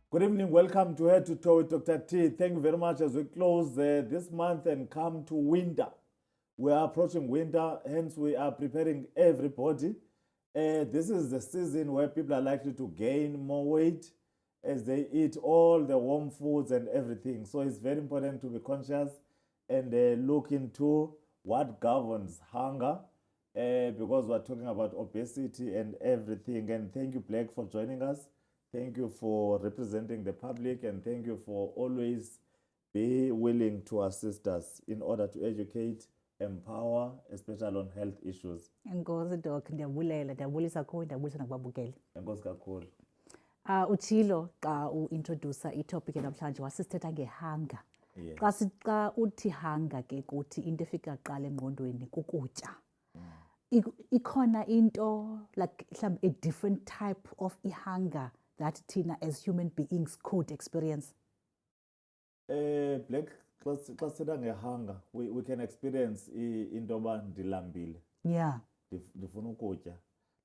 Good evening. Welcome to Head to Toe with Dr. T. Thank you very much as we close this month and come to winter. We are approaching winter, hence we are preparing everybody. This is the season where people are likely to gain more weight as they eat all the warm foods and everything. So it's very important to be conscious and look into what governs hunger because we're talking about obesity and everything. And thank you, Blake, for joining us. Thank you for representing the public, and thank you for always be willing to assist us in order to educate, empower, especially on health issues. Enkosi Doc, ndiyabulisa kuwe, ndiyabulisa nakubabukeli. Enkosi kakhulu. Utshilo xa uintroducer itopic namhlanje wasisithetha ngehanga. Yes. Xa uthi hanga ke kuthi into efika kuqala engqondweni kukutya. Ikhona into like a different type of hunger that thina as human beings could experience. Black, xa sithetha ngehunger, we can experience into yoba ndilambile, Yeah. ndifuna ukutya.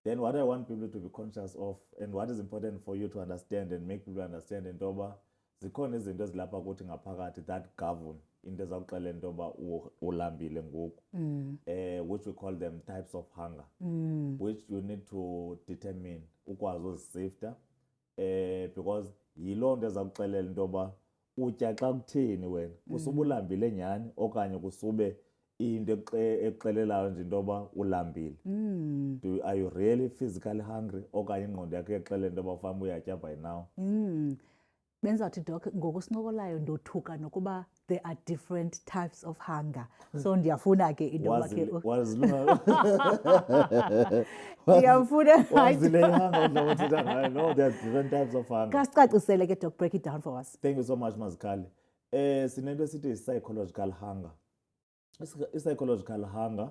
Then what I want people to be conscious of and what is important for you to understand and make people understand into yoba zikhona izinto ezilapha kuthi ngaphakathi that govern into ezawuxelela into yoba ulambile ngoku, which we call them types of hunger, which you need to determine, ukwazi uzisifta, because yiloo nto ezawuxelela into yoba utya xa kutheni wena, kusube ulambile nyhani okanye kusube into ekuxelelayo nje into yoba ulambile. Are you really physically hungry okanye ingqondo yakho ixelela into yoba ufana uyatya by now? Benzawuthi Doc, ngokusincokolayo ndothuka nokuba there are different types of hunger. So ndiyafuna ke into yoba ke ndiyafuna wazile ihunger udla ngothetha ngayo. No, there are different types of hunger. Kasicacisele ke Doc, break it down for us. Thank you so much, Mazikhali. Sinento esithi yi-psychological hunger. I-psychological hunger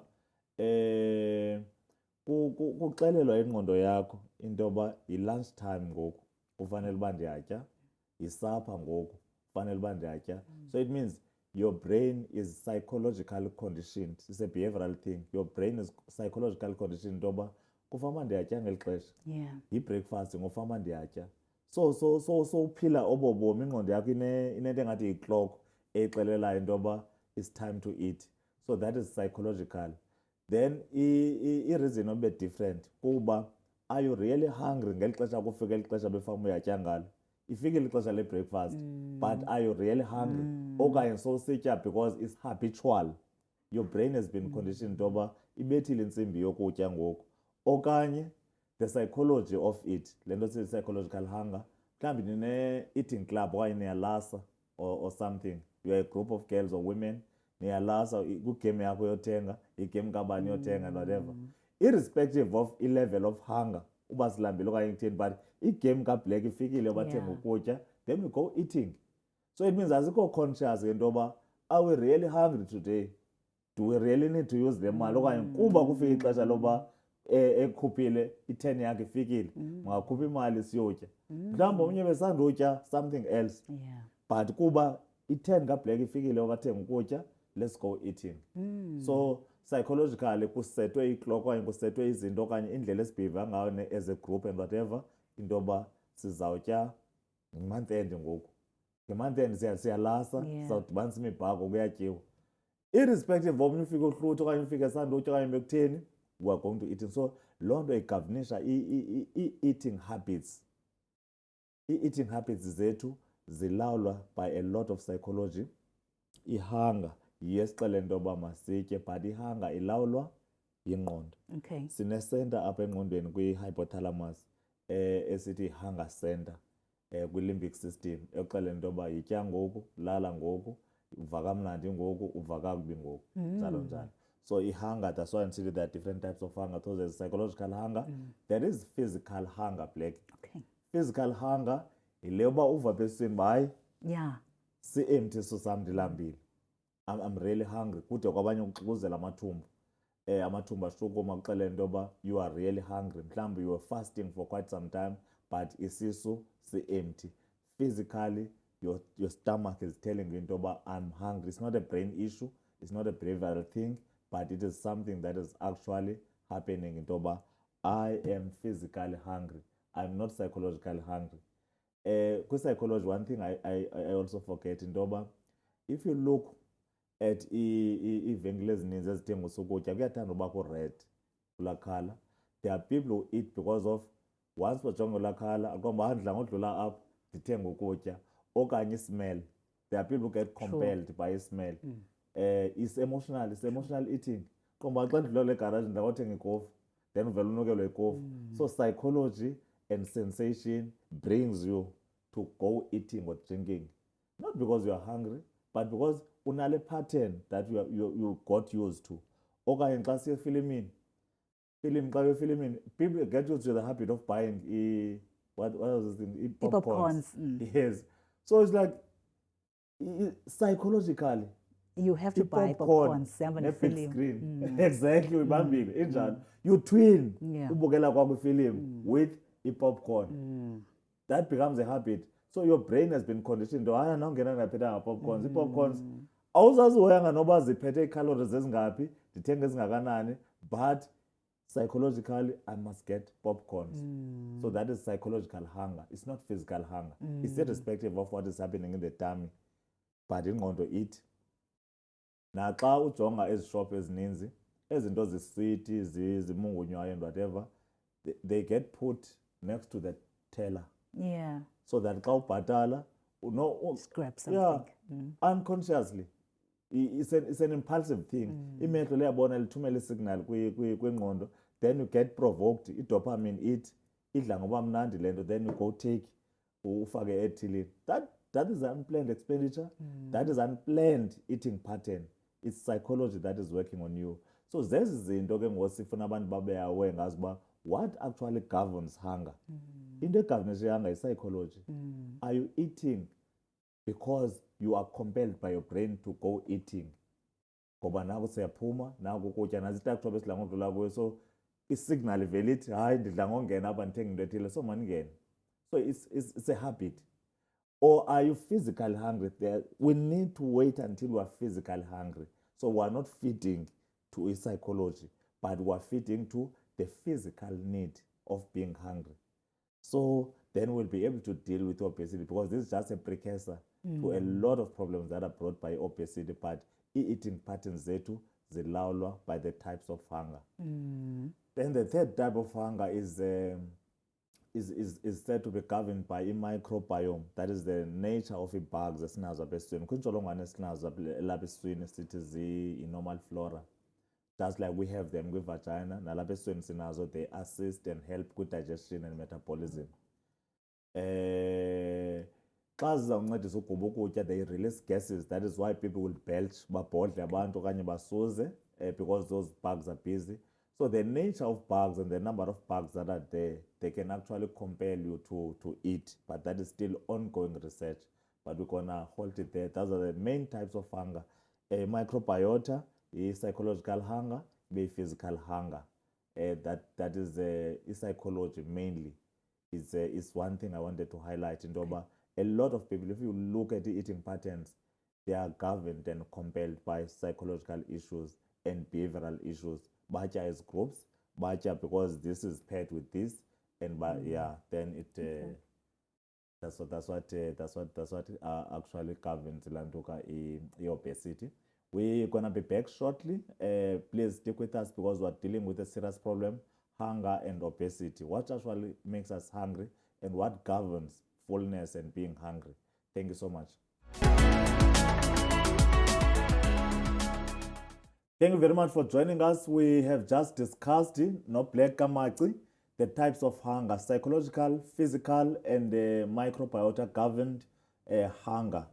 kuxelelwa ingqondo yakho into yoba yi-lunch time ngoku ufanele uba ndiyatya, yisapha ngoku ufanele uba ndiyatya. So it means your brain is psychologically conditioned. It's a behavioral thing. Your brain is psychologically conditioned into yoba kufana uba ndiyatya ngeli xesha, Yeah. yi-breakfast ngofana uba ndiyatya. So uphila obo bomi, ingqondo yakho inento engathi yi-clock exelelayo into yoba it's time to eat. So that is psychological. Then i-reason obe different kuba are you really hungry ngeli xesha kufika eli xesha befana uyatya ngalo? Ifikile ixesha le-breakfast, but are you really hungry? Okanye sowusitya because it's habitual. Your brain has been conditioned into yoba ibethile intsimbi yokutya ngoku. Okanye the psychology of it, le nto sithi psychological hunger, mhlawumbi nine-eating club okanye niyalasa or something. You are a group of girls or women, niyalasa kwigame yakho yothenga, igame kabani yothenga and whatever. Irrespective of i-level of hunger, uba silambile okanye kutheni, but igame kaBlack ifikile bathenga ukutya, then we go eating. So it means asikho conscious into yoba are we really hungry today? Do we really need to use le mali okanye kuba kufika ixesha loba ekhuphile i-10 yakhe ifikile, makhupha imali siyotya. Mhlawumbi omnye besandotya something else, Yeah. but kuba i-10 kaBlack ifikile wakathenga ukutya, let's go eating. So psychologically kusetwe i-clock okanye kusetwe izinto okanye indlela esibheheva ngayo as a group and whatever into yoba sizawutya nge-month end ngoku. Nge-month end siyalasa, sizawudibanisa imibhako kuyatyiwa. Irrespective of omnye ufike uhlutha okanye ufike esandotya okanye bekutheni, we are going to eating. So loo nto igavunisha i-eating habits. I-eating habits zethu zilawulwa by a lot of psychology. Ihunger yiyo esixelela into yoba masitye, but ihunger ilawulwa yingqondo. Okay. Sine-center apha engqondweni kwi-hypothalamus esithi hunger center kwi-limbic system ekuxelela into yoba yitya ngoku, lala ngoku, uva kamnandi ngoku, uva kakubi ngoku, njalo njalo. So ihunger, that's why I'm there are different types of hunger. So there's psychological hunger, there is physical hunger, Black. Okay. Physical hunger yile yoba uva apha esiswini uba hayi Yeah. si-empty isisu sam ndilambile, I'm really hungry, kude kwabanye ukuxukuzela amathumbu. Amathumbu ashukuma kuxelela into yoba you are really hungry. Mhlawumbi you were fasting for quite some time but isisu si-empty. Physically your stomach is telling you into yoba I'm hungry. It's not a brain issue, it's not a behavioral thing, but it is something that is actually happening into yoba I am physically hungry, I'm not psychologically hungry. Psychology, one thing I also forget into yoba if you look at iivenkile ezininzi ezithengisa ukutya kuyathanda uba ku-red kulaa colour. There are people who eat because of once bajonge laa colour akuba handla ngodlula apho ndithenge ukutya okanye ismell. There are people who get compelled by ismell. It's emotional eating. Qoba xa ndidlula egaraji ndakothenga ikofu then uvele unukelwe ikofu. So psychology and sensation brings you to go eating or drinking, not because you are hungry but because unale pattern that you got used to. Okanye xa siye efilimini xa efilimini people get used to the habit of buying what was this thing? Popcorns. Yes. So it's like psychologically You have to buy popcorn popcorns ihamba ne-big nefilimu. screen. Exactly, uyibambile injalo. You twin Yeah. ubukela kwakho ifilimu with i-popcorn. That becomes a habit. So your brain has been conditioned to hayi nawungena ndingaphethanga popcorns. Ii-popcorns awuzazihoyanga noba ziphethe ii-calories ezingaphi ndithenge ezingakanani, but psychologically I must get popcorns. So that is psychological hunger. It's not physical hunger. It's irrespective of what is happening in the tummy, but ingqondo ithi. Naxa ujonga ezi shop ezininzi ezinto ziswiti zimungunywayo and whatever, they get put next to the teller Yeah. so that xa ubhatala Grab something. yeah, unconsciously. It's an impulsive thing. Imehlo liyabona lithumela isignal kwingqondo, then you get provoked. I-dopamine idla ngoba mnandi le nto, then you go take ufake ethilini. That is unplanned expenditure. That is unplanned eating pattern. It's psychology that is working on you. So zezi zinto ke ngoku sifuna abantu babe aware ngazi uba what actually governs hunger. Into egovernisha ihunger is psychology. Are you eating because you are compelled by your brain to go eating? Ngoba naku siyaphuma naku ukutya nazitakthoba esidla ngodlula kuyo, so isignal ivele ithi hayi ndidla ngongena apha ndithenge into ethile, so mandingene. So it's a habit. Or are you physically hungry? We need to wait until we are physically hungry. So we are not feeding to a psychology, but we are feeding to the physical need of being hungry. So then we'll be able to deal with obesity, because this is just a precursor to a lot of problems that are brought by obesity, but eating patterns zethu zilawulwa by the types of hunger. Then the third type of hunger is said to be governed by a microbiome. That is the nature of ii-bugs esinazo apha esiswini. Kwiintsholongwane esinazo elapha esiswini sithi i-normal flora. Just like we have them kwi-vagina, nalapha esiswini sinazo, they assist and help kwi-digestion and metabolism. Xa zizawuncedisa ugquba ukutya, they release gases. That is why people will belch, babhodle abantu okanye basuze, because those bugs are busy. So the nature of bugs and the number of bugs that are there, they can actually compel you to eat, but that is still ongoing research. But we're gonna hold it there. Those are the main types of hunger. Microbiota is psychological hunger, be physical hunger. That is psychology mainly. Is one thing I wanted to highlight in Doba. A lot of people, if you look at the eating patterns, they are governed and compelled by psychological issues and behavioral issues. Bacha as groups, bacha because this is paired with this, and then it that's what actually governs Lantuka obesity. We're gonna be back shortly. Please stick with us because we're dealing with a serious problem: hunger and obesity. What actually makes us hungry, and what governs fullness and being hungry? Thank you so much. Thank you very much for joining us. We have just discussed, Black Kamachi, the types of hunger: psychological, physical, and microbiota governed hunger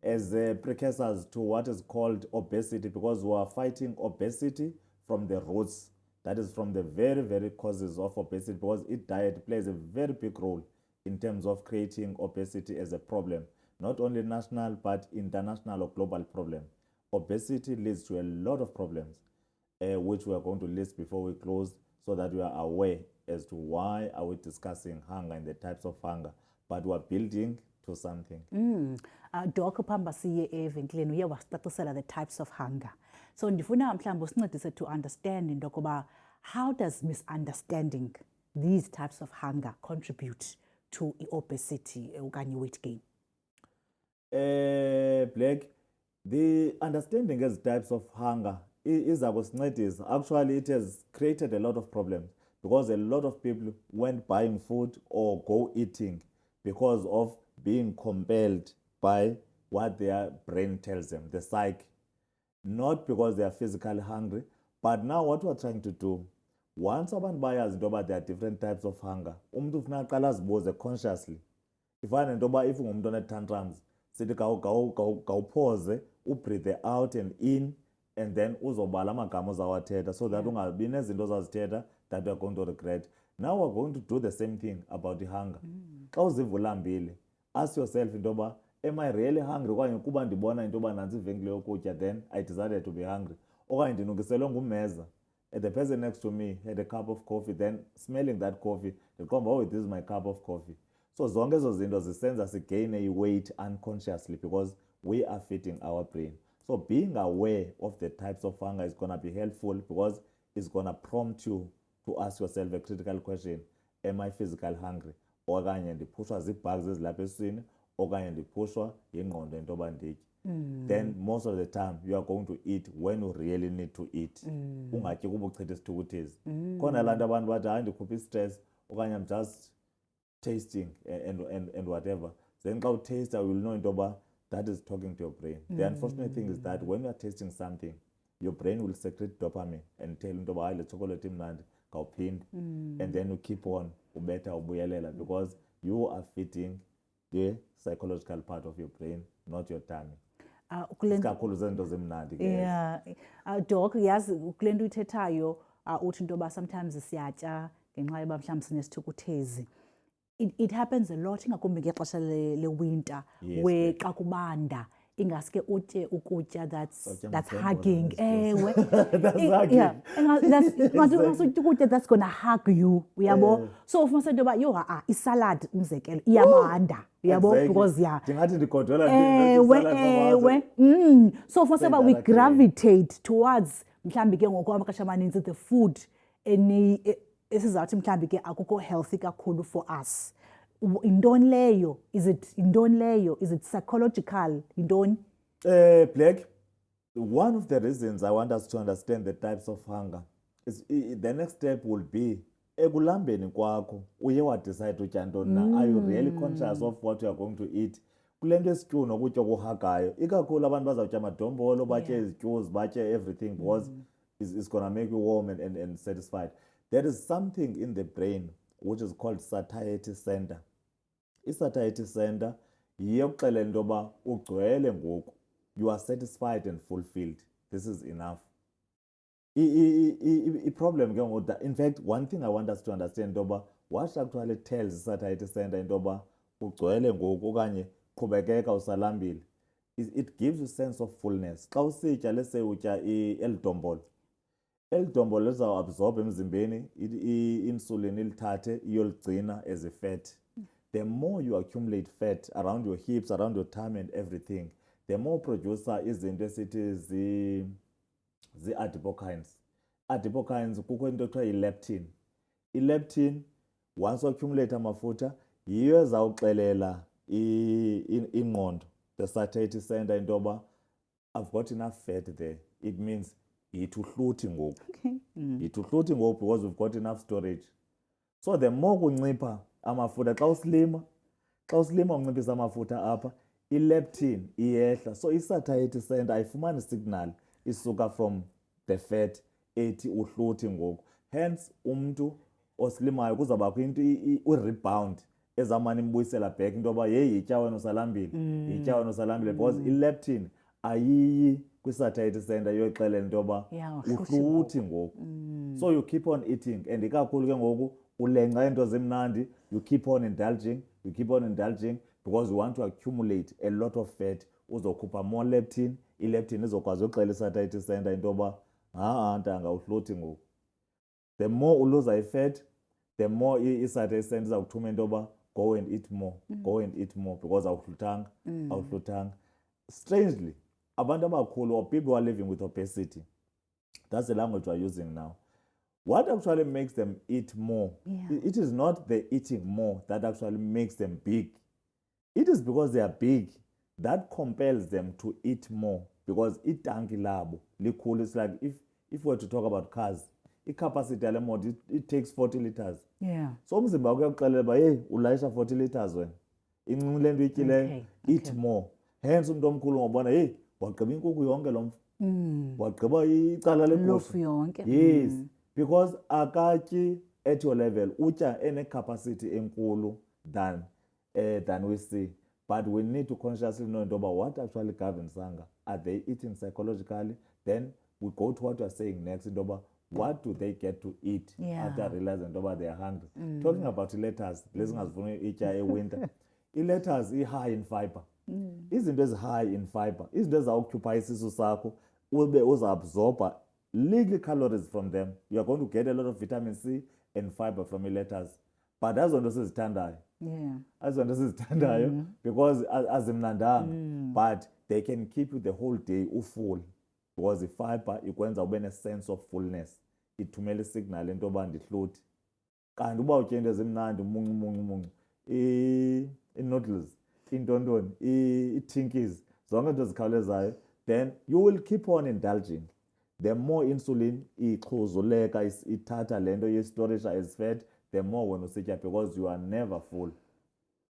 as precursors to what is called obesity, because we are fighting obesity from the roots. That is from the very, very causes of obesity, because diet plays a very big role in terms of creating obesity as a problem, not only national but international or global problem. Obesity leads to a lot of problems, which we are going to list before we close, so that we are aware as to why are we discussing hunger and the types of hunger, but we are building to something. Doc phamba siye evenkileni uye wasicacisela the types of hunger. So ndifuna mhlawumbi usincedise to understand into yokuba how does misunderstanding these types of hunger contribute to obesity okanye weight gain? Black, the understanding as types of hunger iza kusincedisa. Actually, it has created a lot of problems because a lot of people went buying food or go eating because of being compelled by what their brain tells them, the psyche. Not because they are physically hungry, but now what we're trying to do, once abantu bayazi into yoba there are different types of hunger, umntu ufuna aqala azibuze consciously. Ifana nento yoba if ungumntu one-tantrums, sithi gawuphoze, ubreathe out and in, and then uzobala amagama uzawathetha so that ungabi nezinto ozazithetha that you are going to regret. Now we're going to do the same thing about the hunger. Xa uziva ulambile, ask yourself into yoba, am I really hungry? Okanye kuba ndibona into yoba nantsi ivenkile yokutya, then I decided to be hungry. Okanye ndinukisele ngummeza, and the person next to me had a cup of coffee, then smelling that coffee, ndiqomba, oh, this is my cup of coffee. So zonke ezo zinto zisenza sigain a weight unconsciously because we are feeding our brain. So being aware of the types of hunger is going to be helpful because it's going to prompt you to ask yourself a critical question. Am I physically hungry? Okanye ndiphushwa ziibhags ezilapha esiswini, okanye ndiphushwa yingqondo into yoba nditye. Then most of the time you are going to eat when you really need to eat. Ungatyi kuba uchitha isithukuthezi. Khona laa nto abantu bathi hayi ndikhupha i-stress okanye I'm just tasting and whatever. Then xa utaster, you will know into yoba that is talking to your brain. The unfortunate thing is that when you are tasting something, your brain will secrete dopamine and tell into yoba hayi le chocolate imnandi ngawuphinda. And then you keep on ubetha ubuyelela because you are feeding the psychological part of your brain, not your tummy. Isikakhulu zezinto zimnandi. Yeah. Doc, yazi kule nto uyithethayo uthi into yoba sometimes siyatya ngenxa yoba mhlawumbi sinesithukuthezi. It happens a lot ingakumbi ngexesha lewinter where xa kubanda ingaske utye ukutya that's hugging. Ewe. That's hugging. Yeah. Ungasutya ukutya that's gonna hug you. Uyabo? So ufumanise into yoba yho isalad umzekelo iyabanda. Uyabo? Because yeah. Ndingathi ndigodola Ewe. So ufumanise uba we gravitate towards mhlawumbi ke ngoku amaxesha amaninzi the food esizawuthi mhlawumbi ke akukho healthy kakhulu for us. Yintoni leyo? Is it psychological? Yintoni? Black, one of the reasons I want us to understand the types of hunger is the next step will be ekulambeni kwakho uye wadecide utya ntoni na. Are you really conscious of what you are going to eat? Kule nto esityu nokutya okuhagayo ikakhulu abantu bazawutya amadombolo batye izityu batye everything because it's going to make you warm and satisfied. There is something in the brain which is called satiety center. I-satiety center yiyo kuxelela into yoba ugcwele ngoku, you are satisfied and fulfilled, this is enough. I-problem ke ngoku, in fact one thing I want us to understand into yoba what actually tells i-satiety center into yoba ugcwele ngoku okanye qhubekeka usalambile, it gives you sense of fullness. Xa usitya let's say utya eli dombolo lizawuabsorb emzimbeni i-insulin ilithathe iyoligcina as a fat. The more you accumulate fat around your hips, around your tummy and everything, the more producer izinto esithi zi-adipokines. Adipokines kukho into ekuthiwa yi-leptin. I-leptin once accumulate amafutha yiyo ezawuxelela ingqondo, the satiety center, into yoba I've got enough fat there. It means yithi uhluthi ngoku. Yithi uhluthi ngoku because we've got enough storage. So the more kuncipha amafutha, xa uslima unciphisa amafutha apha, i-leptin iyehla. So i-satiety center ayifumani signal isuka from the fat ethi uhluthi ngoku. Hence umntu oslimayo kuzawubakho into i-rebound ezawumane imbuyisela back into yoba yeyi yitya wena usalambile, because i-leptin ayiyi kwi-satiety center iyoxelela into yoba uhluthi ngoku. So you keep on eating and ikakhulu ke ngoku ulenga into zimnandi, you keep on indulging because you want to accumulate a lot of fat uzokhupha more leptin. I-leptin izokwazi uxela i-satiety center into yoba ntanga uhluthi ngoku. The more uluza i-fat, the more i-satiety center izawuthuma into yoba go and eat more because awuhluthanga. Strangely, abantu abakhulu or people who are living with obesity, that's the language we're using now. what actually makes them eat more, Yeah. it is not the eating more that actually makes them big. It is because they are big that compels them to eat more, because itanki labo likhulu. It's like if we were to talk about cars, i-capacity yale moto, it takes 40 liters. Yeah. So umzimba wakho uyakuxelela uba hey, ulayisha 40 liters wena, incinci le nto ityileyo, Okay, eat okay. more. Hence umntu omkhulu ngobona hey, wagqiba inkukhu yonke lo mfo, wagqiba icala legusha. Lofu yonke. Yes, because akatyi at your level, utya ene-capacity enkulu than we see. But we need to consciously know about what actually governs hunger. Are they eating psychologically? Then we go to what you are saying next, about what do they get to eat Yeah. after realizing about they are hungry. Talking about lettuce, lezingazifuna itya ewinter. I-lettuce i-high in fiber. Izinto ezi-high in fiber, izinto ezawuoccupy isisu sakho, ube uza-absorba little calories from them. You are going to get a lot of vitamin C and fiber from i-lettuce. But azo nto sizithandayo. Yeah. Azo nto sizithandayo because azimnandanga. But they can keep you the whole day ufull, because i-fiber ikwenza ube ne-sense of fullness. Ithumela isignal into yoba ndihluthi. Kanti uba utye into ezimnandi, muncu, i-noodles, intontoni, i-tinkies, zonke into zikhawulezayo, then you will keep on indulging. The more insulin ixhuzuleka ithatha le nto ye-storage as fat, the more wena usitya, because you are never full.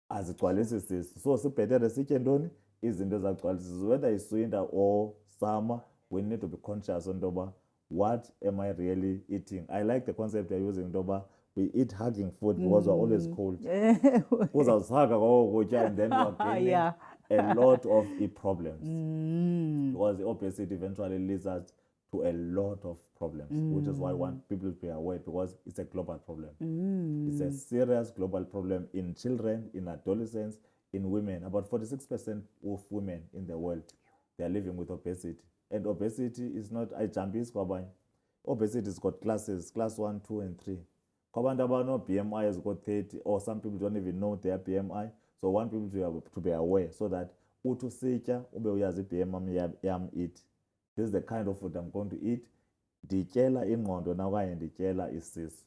Azigcwalisi isisu. So sibhetere sitye ntoni? Izinto ezagcwalisa isisu. Whether it's winter or summer, we need to be conscious on toba, what am I really eating? I like the concept you're using, toba, we eat hugging food because we're always cold. Uzawusaga kwako kutya and then we're gaining Yeah. a lot of problems. Because obesity eventually leads us to a lot of problems, which is why I want people to be aware, because it's a global problem. It's a serious global problem in children, in adolescents, in women. About 46% of women in the world, they are living with obesity. And obesity is not, I jump is kwabanye. Obesity has got classes, class 1, 2, and 3. Kwabantu abano BMI has got 30, or some people don't even know their BMI. So I want people to be aware, so that uthi usitya ube uyazi i-BMI yam ithi. This is the kind of food I'm going to eat. Ndityela ingqondo na okanye ndityela isisu.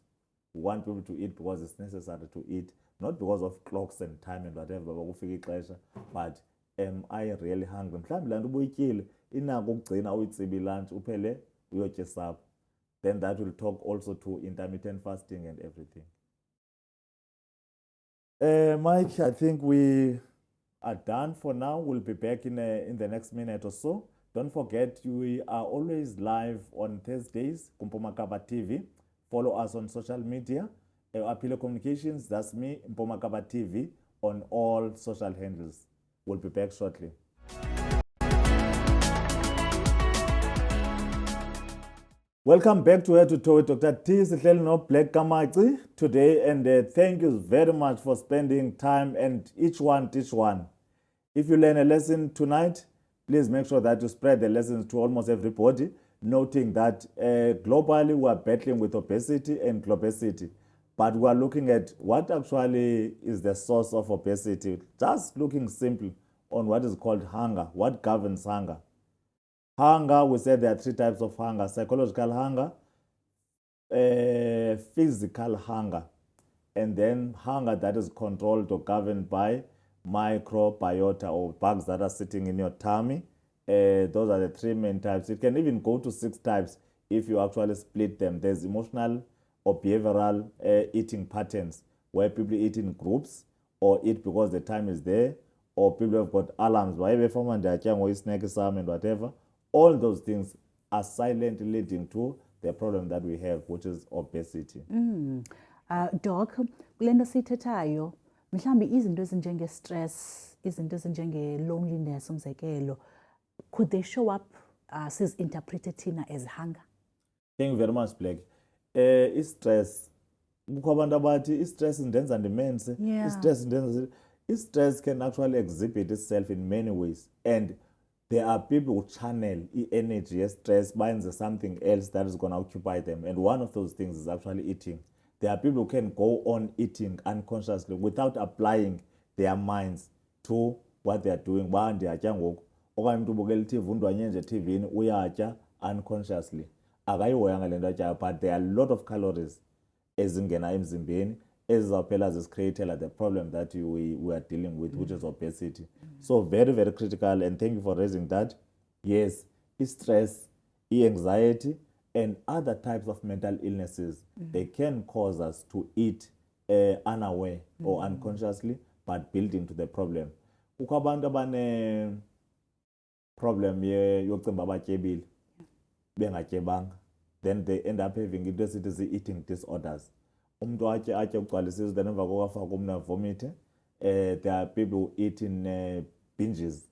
We want people to eat because it's necessary to eat, not because of clocks and time and whatever, bakufika ixesha, but am I really hungry? Mhlawumbi laa nto ubuyityile inako ukugcina uyitsibi lunch uphele uyotya esapho. Then that will talk also to intermittent fasting and everything. Mike, I think we are done for now. We'll be back in the next minute or so. Don't forget, we are always live on Thursdays, Mpumakaba TV. Follow us on social media. Apilo Communications, that's me, Mpumakaba TV, on all social handles. We'll be back shortly. Welcome back to Head to Toe with Dr. T. Sihleli no Black Kamachi today, and thank you very much for spending time, and each one teach one. If you learn a lesson tonight, please make sure that you spread the lessons to almost everybody, noting that globally we are battling with obesity and globesity, but we are looking at what actually is the source of obesity, just looking simple on what is called hunger, what governs hunger. Hunger, we said there are 3 types of hunger: psychological hunger, physical hunger, and then hunger that is controlled or governed by microbiota, or bugs that are sitting in your tummy. Those are the 3 main types. It can even go to 6 types if you actually split them. There's emotional or behavioral eating patterns, where people eat in groups or eat because the time is there, or people have got alarms, and whatever. All those things are silently leading to the problem that we have, which is obesity. Doc, kule nto siyithethayo, mhlawumbi izinto ezinjenge-stress, izinto ezinjenge-loneliness, umzekelo, could they show up sizinterprete thina as hunger? Thank you very much, Black. I-stress, kukho abantu abathi i-stress indenza ndimense. Yeah. I-stress can actually exhibit itself in many ways, and there are people who channel energy, stress, binds something else that is going to occupy them. And one of those things is actually eating. There are people who can go on eating unconsciously without applying their minds to what they are doing. Okanye umuntu ubukela iTV, undwanye nje eTVini uyatya unconsciously. akayihoyanga le nto atyayo, but there are a lot of calories ezingena emzimbeni ezizawuphela zisicreatela the problem that we are dealing with, which is obesity. So very, very critical, and thank you for raising that. Yes, stress, anxiety, and other types of mental illnesses, they can cause us to eat unaware or unconsciously, but build into the problem. Kukho abantu abane problem yokucimba abatyebile bengatyebanga, then they end up having into esithi zii-eating disorders. Umntu atye ugcwalisa then emva kokafaka umntu avomite. There are people who eat in binges.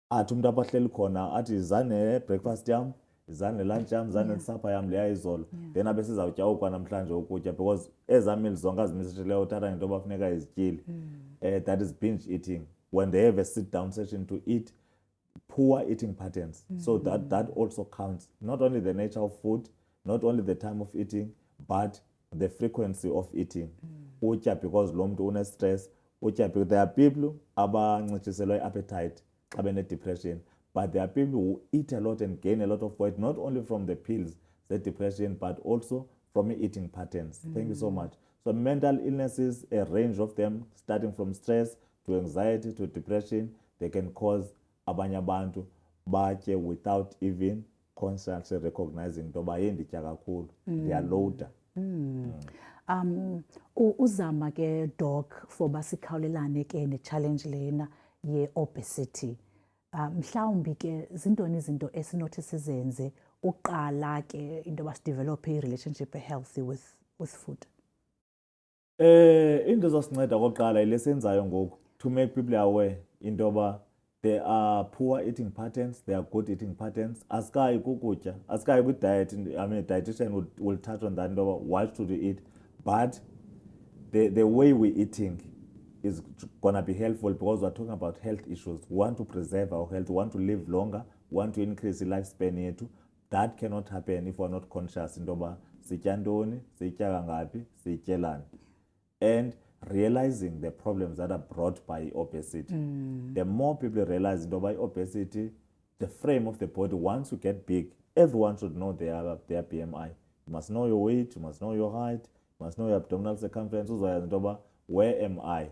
Athi umntu apha ahleli khona athi zane breakfast yam, zane lunch yam, zane supper yam leya izolo, then abe sizawutya ukwa namhlanje ukutya, because ezaa meals zonke azimisishileyo uthatha ngento yoba funeka izityile. That is binge eating, when they have a sit down session to eat. Poor eating patterns. So that also counts. Not only the nature of food, not only the time of eating, but the frequency of eating. Utya because lo mntu une-stress. Utya because there are people abancitshiselwa i-appetite xa bene-depression, but there are people who eat a lot and gain a lot of weight, not only from the pills, the depression, but also from eating patterns. Thank you so much. So mental illnesses, a range of them, starting from stress to anxiety to depression, they can cause abanye abantu batye without even consciously recognizing into yoba nditya kakhulu, ndiyalowuda. Uzama ke doc for basikhawulelane ke ne-challenge lena ye-obesity. Mhlawumbi ke zintoni izinto esinothi sizenze uqala ke into yoba sidevelophe i-relationship healthy with food? Into ezosinceda kokuqala yile senzayo ngoku, to make people aware into yoba there are poor eating patterns, there are good eating patterns. Asikayi kukutya, asikayi kwi-diet. I mean, a dietitian will touch on that, what should we eat. But the way we're eating is going to be helpful, because we're talking about health issues. We want to preserve our health, we want to live longer, we want to increase the lifespan yethu. That cannot happen if we're not conscious into yoba sitya ntoni, sitya kangaphi, sityelani. And realizing the problems that are brought by obesity. The more people realize into by obesity, the frame of the body, once you get big, everyone should know their BMI. You must know your weight, you must know your height, you must know your abdominal circumference. Where am I?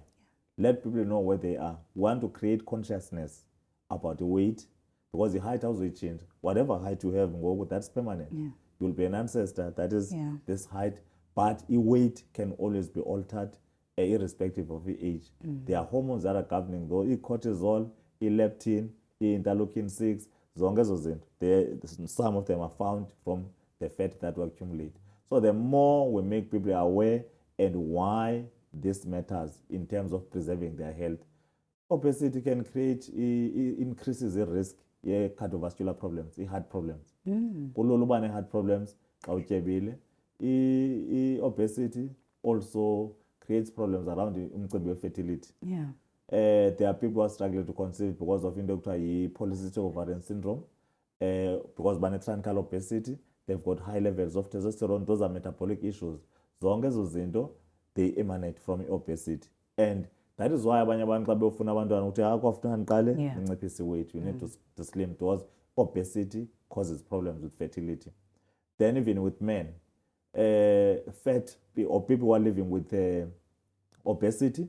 Let people know where they are. We want to create consciousness about the weight, because the height also change. Whatever height you have, that's permanent. You'll be an ancestor, that is this height, but the weight can always be altered irrespective of the age. There are hormones that are governing, though, cortisol, leptin, interleukin-6, zonke ezo zinto. Some of them are found from the fat that we accumulate. So the more we make people aware and why this matters in terms of preserving their health, obesity can create, increases the risk cardiovascular problems, heart problems. Kulula uba ne-heart problems xa utyebile. Obesity also creates problems around umcimbi we-fertility. There are people who are struggling to conceive because of into ekuthiwa yi-polycystic ovarian syndrome, because bane-truncal obesity, they've got high levels of testosterone. Those are metabolic issues. Zonke ezo zinto, they emanate from obesity. And that is why abanye abantu xa befuna abantwana ukuthi kwafuneka ndiqale ndinciphise weight, you need to slim, because obesity causes problems with fertility. Then even with men, fat or people who are living with obesity,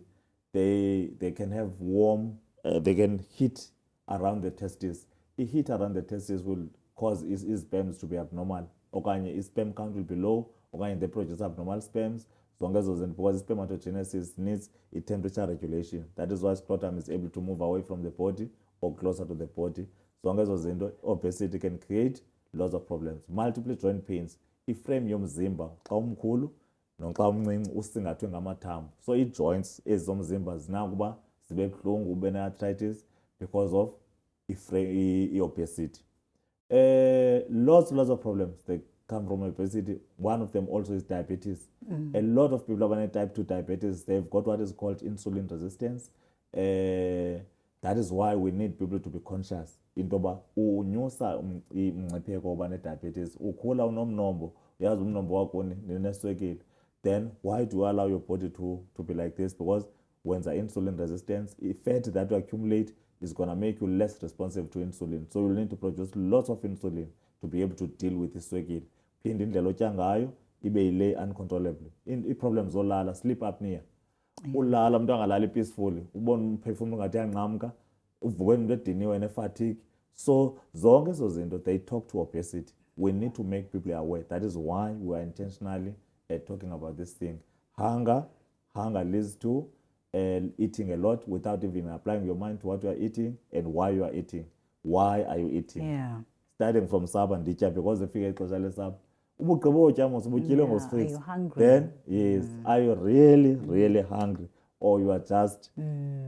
they can have warm, they can heat around the testes. The heat around the testes will cause his sperms to be abnormal. Okanye his sperm count will be low, okanye they produce abnormal sperms. Because spermatogenesis needs a temperature regulation. That is why scrotum is able to move away from the body or closer to the body. Obesity can create lots of problems. Multiple joint pains. Iframe yomzimba xa umkhulu noxa umncinci usingathwe ngamathambo. So ii-joints ezomzimba zinakuba zibe buhlungu, ube ne-arthritis because of obesity. Lots of problems they come from obesity. One of them also is diabetes. A lot of people who have type 2 diabetes, they've got what is called insulin resistance. That is why we need people to be conscious. Into yoba unyusa umngcipheko woba ne-diabetes, ukhula unomnombo, uyazi umnombo wakho nineswekile. Then why do you allow your body to be like this? Because wenza insulin resistance. Fat that you accumulate is going to make you less responsive to insulin. So you'll need to produce lots of insulin to be able to deal with iswekile. Phinde indlela otya ngayo ibe yile uncontrollably. Ii-problems zolala, sleep apnea. Ulala umuntu angalali peacefully, ubona umphefumlo ungathi yanqamka, uvuke umuntu ediniwe ne-fatigue. So zonke ezo zinto, they talk to obesity. We need to make people aware. That is why we are intentionally talking about this thing. Hunger leads to eating a lot without even applying your mind to what you are eating and why you are eating. Why are you eating? Yeah. Starting from saba nditya because ifike ixesha lesaba. Ubugqiba utya mos ubutyile Yeah, ngo-6. are you hungry? Then, yes, are you really, really hungry? Or you are just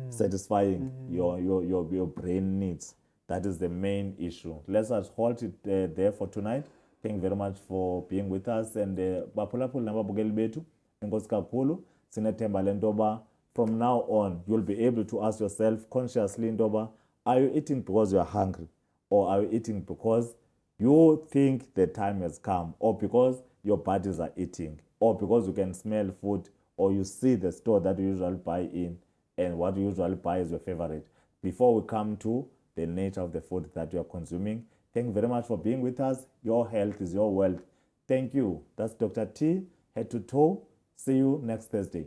satisfying your brain needs? That is the main issue. Let's just hold it there for tonight. Thank you very much for being with us. And baphulaphuli nababukeli bethu, enkosi kakhulu. Sinethemba lentoba from now on, you'll be able to ask yourself consciously, ntoba, are you eating because you are hungry? Or are you eating because you think the time has come? Or because your bodies are eating? Or because you can smell food? Or you see the store that you usually buy in and what you usually buy is your favorite? Before we come to the nature of the food that you are consuming, thank you very much for being with us. Your health is your wealth. Thank you. That's Dr. T, head to toe. See you next Thursday.